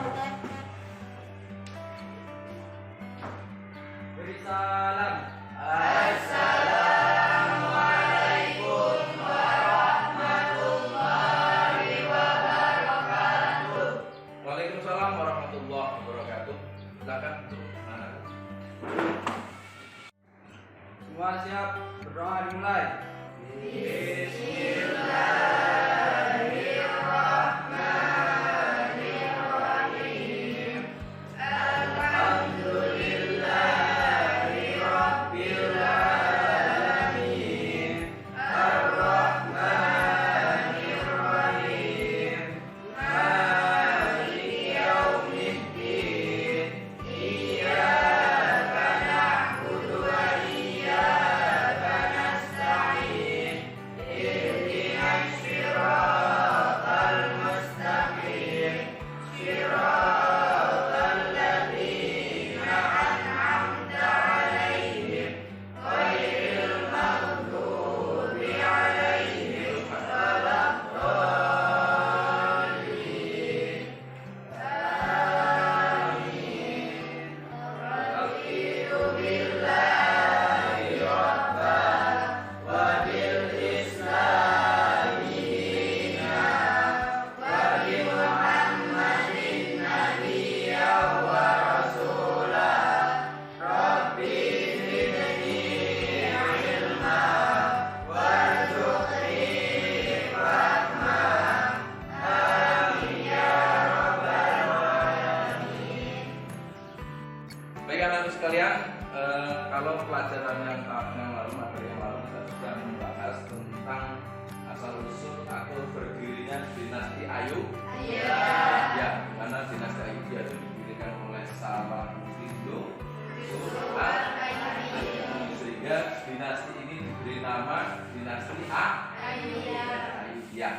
Ustaz. Beri salam. Assalamualaikum warahmatullahi wabarakatuh. Waalaikumsalam warahmatullahi wabarakatuh. Silakan untuk anak. Semua siap? Berdoa dimulai. Bismillahirrahmanirrahim. Alhamdulillahi rabbil alamin. Ar-Rahmanir Rahim. Maliki yaumiddin. Iyyaka na'budu wa iyyaka nasta'in. Ihdinas siratal mustaqim. Siratal ladzina an'amta 'alaihim ghairil maghdubi 'alaihim waladdallin. Amin. Raditu billahi rabban wa bil islami dinan wa bi Muhammadin nabiyyan wa rasulan. Rabbi zidni ilma warzuqni rahmah. Amin ya rabbal alamin. Baik anak-anak sekalian, kalau pelajaran yang lalu, materi yang lalu kita sudah membahas tentang asal usul atau berdirinya dinasti Ayub. Ya, karena dinasti Ayub itu didirikan oleh Salahuddin Ayyubi, sehingga dinasti ini diberi nama dinasti Ayyubiyah. Ya,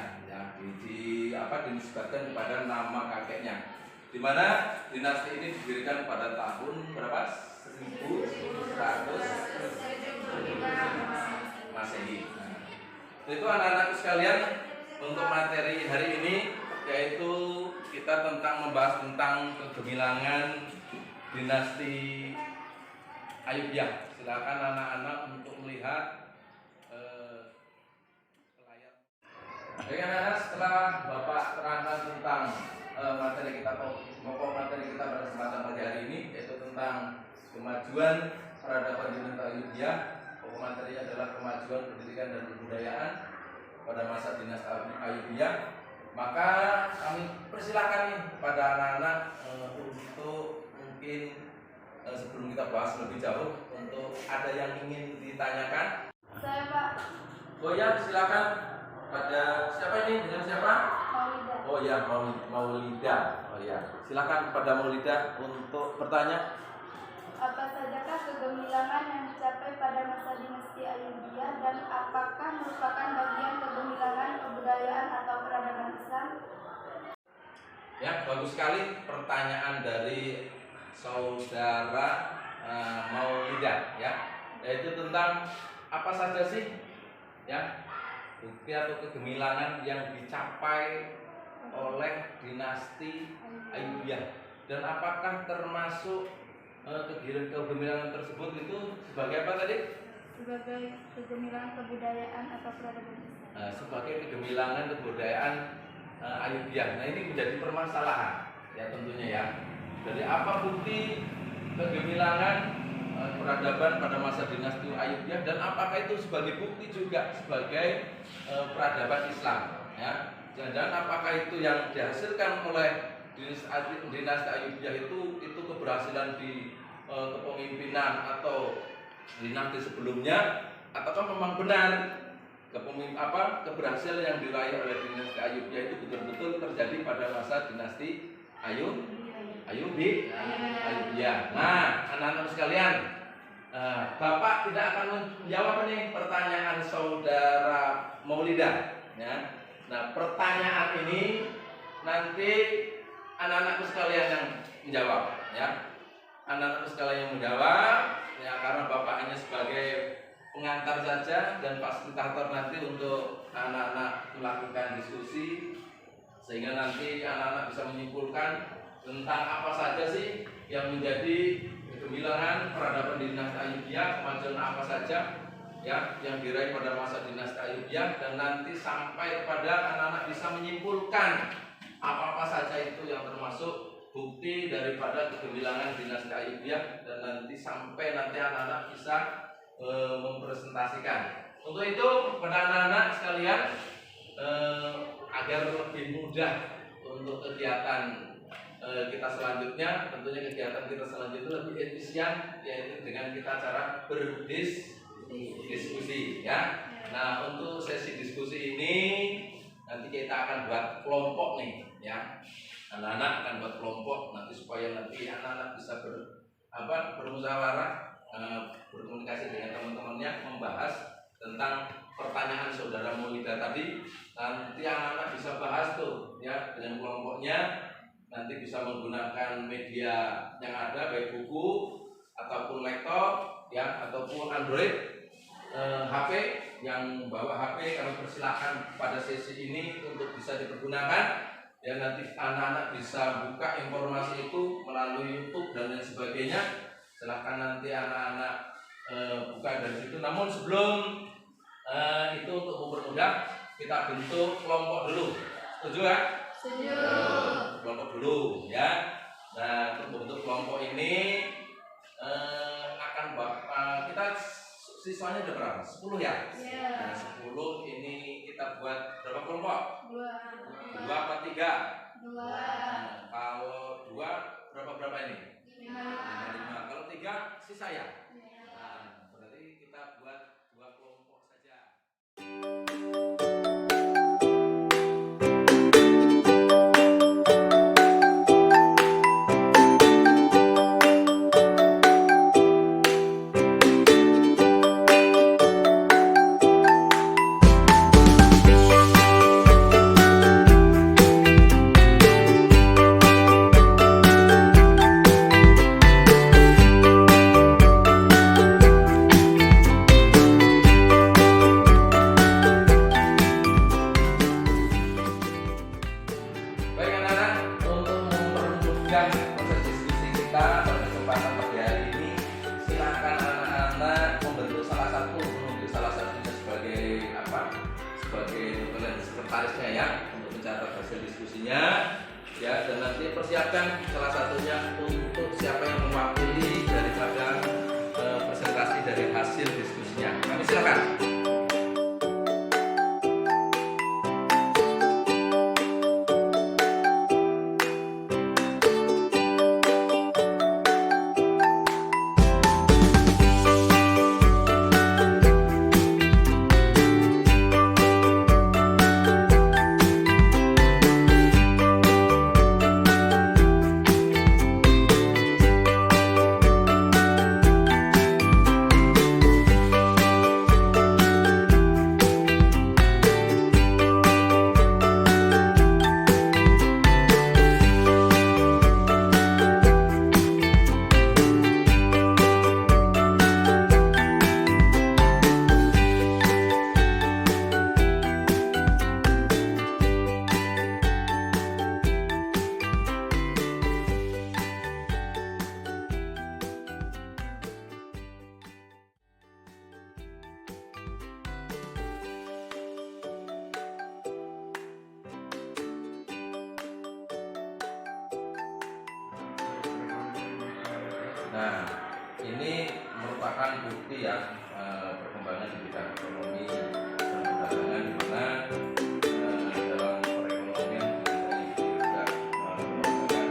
dinisbatkan kepada nama kakeknya. Di mana dinasti ini didirikan pada tahun berapa? 1100 Masehi. Nah, itu anak-anak sekalian, untuk materi hari ini yaitu kita membahas tentang kegemilangan dinasti Ayyubiyah. Silakan anak-anak untuk melihat layar. Oke anak-anak, setelah Bapak terangkan tentang materi kita, pokok materi kita pada kesempatan pagi hari ini yaitu tentang kemajuan peradaban dinasti Ayyubiyah. Pokok materi adalah kemajuan pendidikan dan kebudayaan pada masa dinasti Ayyubiyah. Maka kami persilakan nih pada anak-anak untuk mungkin sebelum kita bahas lebih jauh, untuk ada yang ingin ditanyakan. Saya Pak Oh ya, silakan. Pada siapa ini? Dengan siapa? Maulida. Oh ya, Maulida. Oh ya, silakan kepada Maulida untuk bertanya. Apa sajakah kegemilangan yang dicapai pada masa dinasti Ayyubiyah dan apakah merupakan bagian kegemilangan kebudayaan atau peradaban Islam? Ya, bagus sekali pertanyaan dari saudara Maulida, ya, yaitu tentang apa saja sih, ya, bukti atau kegemilangan yang dicapai oleh dinasti Ayyubiyah, dan apakah termasuk kegemilangan tersebut itu sebagai apa tadi? Sebagai kegemilangan kebudayaan atau peradaban Islam. Sebagai kegemilangan kebudayaan Ayyubiyah. Nah, ini menjadi permasalahan, ya tentunya ya. Jadi apa bukti kegemilangan peradaban pada masa dinasti Ayyubiyah, dan apakah itu sebagai bukti juga sebagai peradaban Islam? Ya, jangan-jangan apakah itu yang dihasilkan oleh dinasti Ayyubiyah itu keberhasilan di kepemimpinan atau dinasti sebelumnya, ataukah memang benar keberhasilan yang diraih oleh dinasti Ayyubiyah itu betul-betul terjadi pada masa dinasti Ayyubiyah. Nah, anak-anak sekalian, Bapak tidak akan menjawab nih pertanyaan saudara Maulida, ya. Nah, pertanyaan ini nanti anak-anakku sekalian yang menjawab, ya. Anak-anakku sekalian yang menjawab, ya, karena Bapak hanya sebagai pengantar saja dan fasilitator nanti untuk anak-anak melakukan diskusi, sehingga nanti anak-anak bisa menyimpulkan tentang apa saja sih yang menjadi kegemilangan peradaban dinasti Ayyubiyah, kemajuan apa saja ya yang diraih pada masa dinasti Ayyubiyah, dan nanti sampai kepada anak-anak bisa menyimpulkan apa-apa saja itu yang termasuk bukti daripada kegemilangan dinasti Ayyubiyah, dan nanti sampai nanti anak-anak bisa mempresentasikan. Untuk itu pada anak-anak sekalian, agar lebih mudah untuk kegiatan kita selanjutnya, tentunya kegiatan kita selanjutnya lebih efisien, yaitu dengan kita cara berdiskusi ya. Nah, untuk sesi diskusi ini nanti kita akan buat kelompok nih ya. Anak-anak akan buat kelompok nanti supaya nanti anak-anak bisa bermusyawarah, berkomunikasi dengan teman-temannya, membahas tentang pertanyaan saudara Maulida tadi. Nanti anak-anak bisa bahas tuh ya dengan kelompoknya, nanti bisa menggunakan media yang ada, baik buku ataupun laptop ya, ataupun Android, HP. Yang bawa HP kami persilahkan pada sesi ini untuk bisa dipergunakan ya. Nanti anak-anak bisa buka informasi itu melalui YouTube dan lain sebagainya. Silahkan nanti anak-anak buka dari situ. Namun sebelum itu, untuk mempermudah, kita bentuk kelompok dulu. Setuju ya? Setuju. Kelompok dulu ya. Nah, untuk membentuk kelompok ini akan kita siswanya ada berapa? 10 ya? Iya. Nah, 10 ini kita buat berapa kelompok? 2. 2 apa 3? 2. Nah, kalau 2 berapa ini? 5. Kalau 3 sisa ya? Nah, berarti kita buat 2 kelompok saja. Sekretarisnya ya, untuk mencatat hasil diskusinya ya, dan nanti persiapkan salah satunya untuk siapa yang mewakili daripada presentasi dari hasil diskusinya. Kami silakan. Nah, ini merupakan bukti ya perkembangan di bidang ekonomi dan perdagangan, di mana dalam perekonomian kita juga merupakan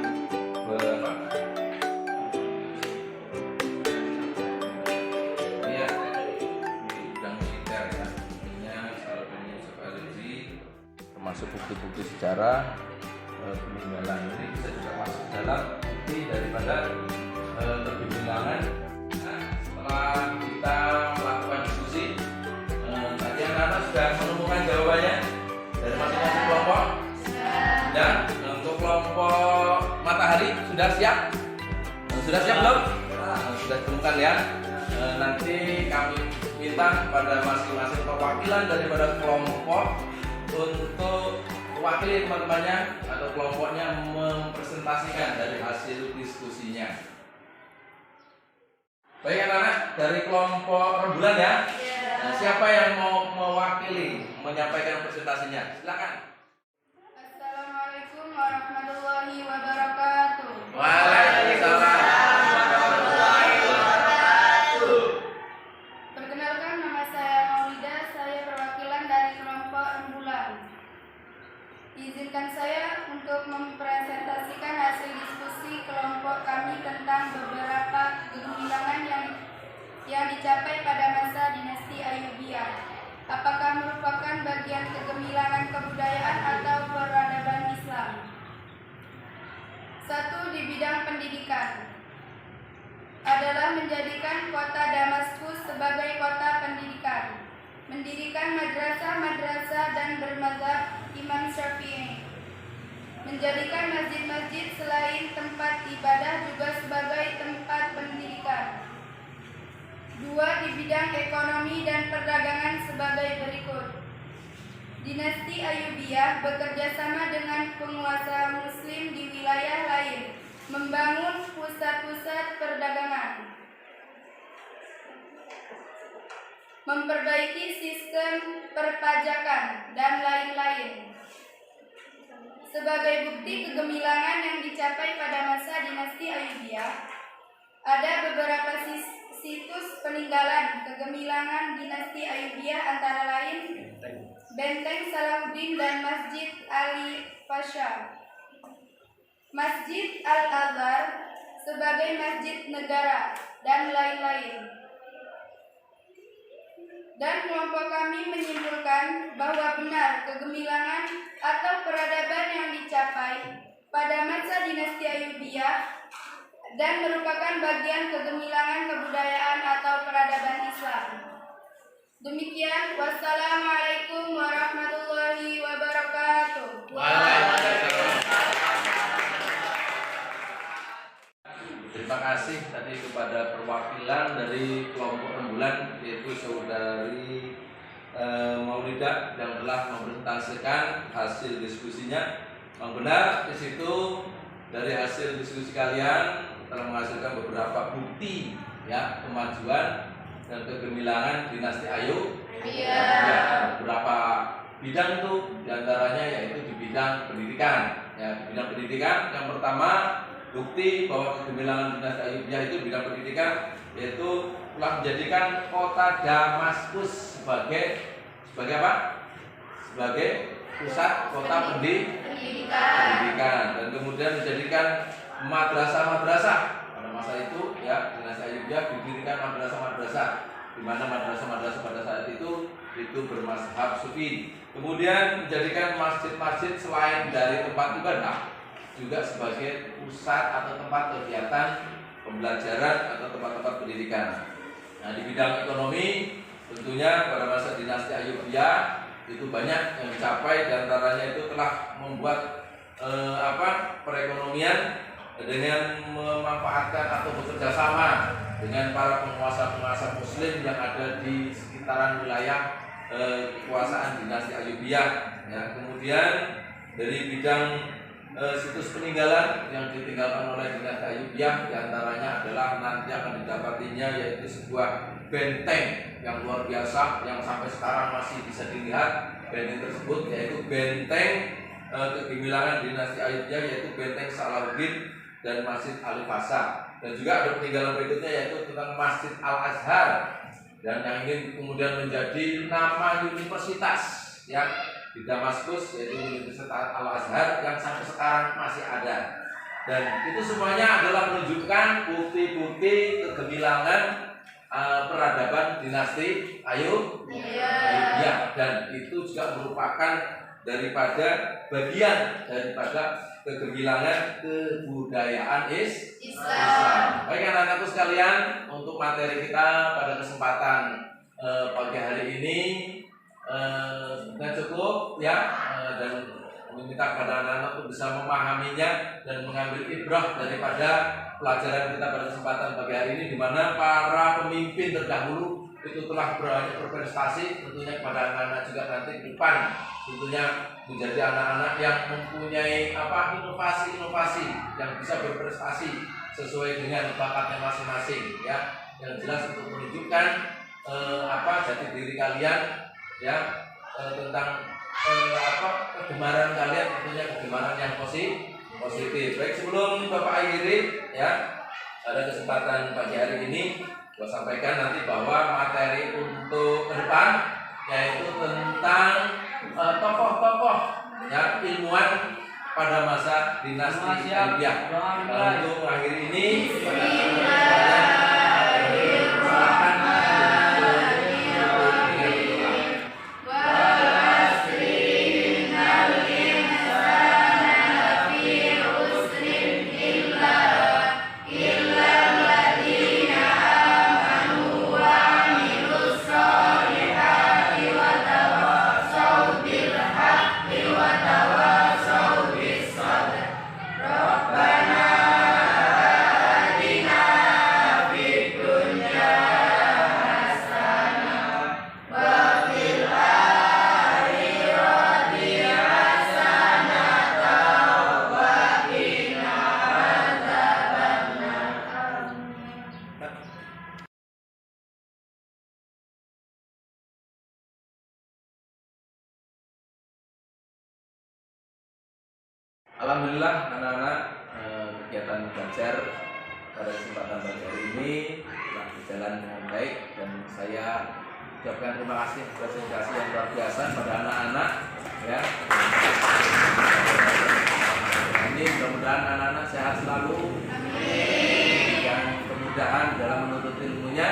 ya di bidang militer ya, tentunya salah satunya sekali termasuk bukti-bukti sejarah peninggalan ini bisa juga masuk dalam bukti daripada kegemilangan. Nah, setelah kita melakukan diskusi, tadi anak-anak sudah menemukan jawabannya dari masing-masing kelompok. Dan untuk kelompok matahari sudah siap? Sudah siap belum? Sudah ditemukan ya. Nanti kami minta pada masing-masing perwakilan daripada kelompok untuk mewakili teman-temannya atau kelompoknya mempresentasikan dari hasil diskusinya. Baik anak-anak, dari kelompok rembulan ya. Nah, siapa yang mau mewakili menyampaikan presentasinya? Silakan. Assalamualaikum warahmatullahi wabarakatuh. Waalaikumsalam warahmatullahi wabarakatuh. Perkenalkan, nama saya Maulida, saya perwakilan dari kelompok rembulan. Izinkan saya untuk mempresentasikan hasil diskusi kelompok kami tentang beberapa kegemilangan yang dicapai pada masa dinasti Ayyubiyah. Apakah merupakan bagian kegemilangan kebudayaan atau peradaban Islam? 1. Di bidang pendidikan adalah menjadikan kota Damaskus sebagai kota pendidikan, mendirikan madrasah-madrasah dan bermadzhab Imam Syafi'i, menjadikan masjid-masjid selain tempat ibadah juga sebagai tempat pendidikan. 2. Di bidang ekonomi dan perdagangan sebagai berikut. Dinasti Ayyubiyah bekerja sama dengan penguasa Muslim di wilayah lain, membangun pusat-pusat perdagangan, memperbaiki sistem perpajakan, dan lain-lain. Sebagai bukti kegemilangan yang dicapai pada masa dinasti Ayyubiyah, ada beberapa situs peninggalan kegemilangan dinasti Ayyubiyah, antara lain Benteng Salahuddin dan Masjid Ali Pasha, Masjid Al-Azhar sebagai masjid negara, dan lain-lain. Dan kelompok kami menyimpulkan bahwa benar kegemilangan atau peradaban yang dicapai pada masa dinasti Ayyubiyah dan merupakan bagian kegemilangan kebudayaan atau peradaban Islam. Demikian, wassalamualaikum warahmatullahi wabarakatuh. Terima kasih tadi kepada perwakilan dari kelompok rembulan, yaitu saudari Maulida yang telah mempresentasikan hasil diskusinya. Yang benar di situ dari hasil diskusi kalian telah menghasilkan beberapa bukti ya kemajuan dan kegemilangan dinasti Ayyubiyah. Ya, beberapa bidang itu diantaranya yaitu di bidang pendidikan. Ya, di bidang pendidikan yang pertama bukti bahwa kegemilangan dinasti Ayyubiyah itu bidang pendidikan yaitu telah menjadikan kota Damaskus sebagai apa? Sebagai pusat kota pendidikan dan kemudian menjadikan madrasah-madrasah. Pada masa itu ya dinasti Ayyubiyah didirikan madrasah-madrasah, di mana madrasah-madrasah pada saat itu bermazhab Sufi. Kemudian menjadikan masjid-masjid selain dari tempat ibadah juga sebagai pusat atau tempat kegiatan pembelajaran atau tempat-tempat pendidikan. Nah, di bidang ekonomi tentunya pada masa dinasti Ayyubiyah itu banyak yang dicapai, diantaranya itu telah membuat perekonomian dengan memanfaatkan atau bekerja sama dengan para penguasa-penguasa Muslim yang ada di sekitaran wilayah kekuasaan dinasti Ayyubiyah. Ya, kemudian dari bidang situs peninggalan yang ditinggalkan oleh dinasti Ayyubiyah diantaranya adalah nanti akan didapatinya yaitu sebuah benteng yang luar biasa yang sampai sekarang masih bisa dilihat. Benteng tersebut yaitu benteng kegemilangan dinasti Ayyubiyah, yaitu benteng Salahuddin dan Masjid Ali Pasha. Dan juga ada peninggalan berikutnya yaitu tentang Masjid Al-Azhar, dan yang ini kemudian menjadi nama universitas yang di Damaskus, yaitu Universitas Al-Azhar yang sampai sekarang masih ada. Dan itu semuanya adalah menunjukkan bukti-bukti kegemilangan peradaban dinasti Ayyubiyah, dan itu juga merupakan bagian daripada kegemilangan kebudayaan Islam. Baik anak-anakku sekalian, untuk materi kita pada kesempatan pagi hari ini sudah cukup ya, dan meminta kepada anak-anak untuk bisa memahaminya dan mengambil ibrah daripada pelajaran kita pada kesempatan pagi hari ini, di mana para pemimpin terdahulu itu telah banyak berprestasi, tentunya kepada anak-anak juga nanti ke depan tentunya menjadi anak-anak yang mempunyai inovasi-inovasi yang bisa berprestasi sesuai dengan bakatnya masing-masing ya, yang jelas untuk menunjukkan jati diri kalian ya, tentang kegemaran kalian, tentunya kegemaran yang positif. Baik, sebelum Bapak akhiri ya, pada kesempatan pagi hari ini saya sampaikan nanti bahwa materi untuk ke depan yaitu tentang tokoh-tokoh ya, ilmuwan pada masa dinasti Ayyubiyah. Untuk akhir ini alhamdulillah anak-anak, kegiatan belajar pada kesempatan pagi hari ini telah berjalan dengan baik, dan saya ucapkan terima kasih apresiasi yang luar biasa pada anak-anak ya. Ini mudah-mudahan anak-anak sehat selalu dan kemudahan dalam menuntut ilmunya.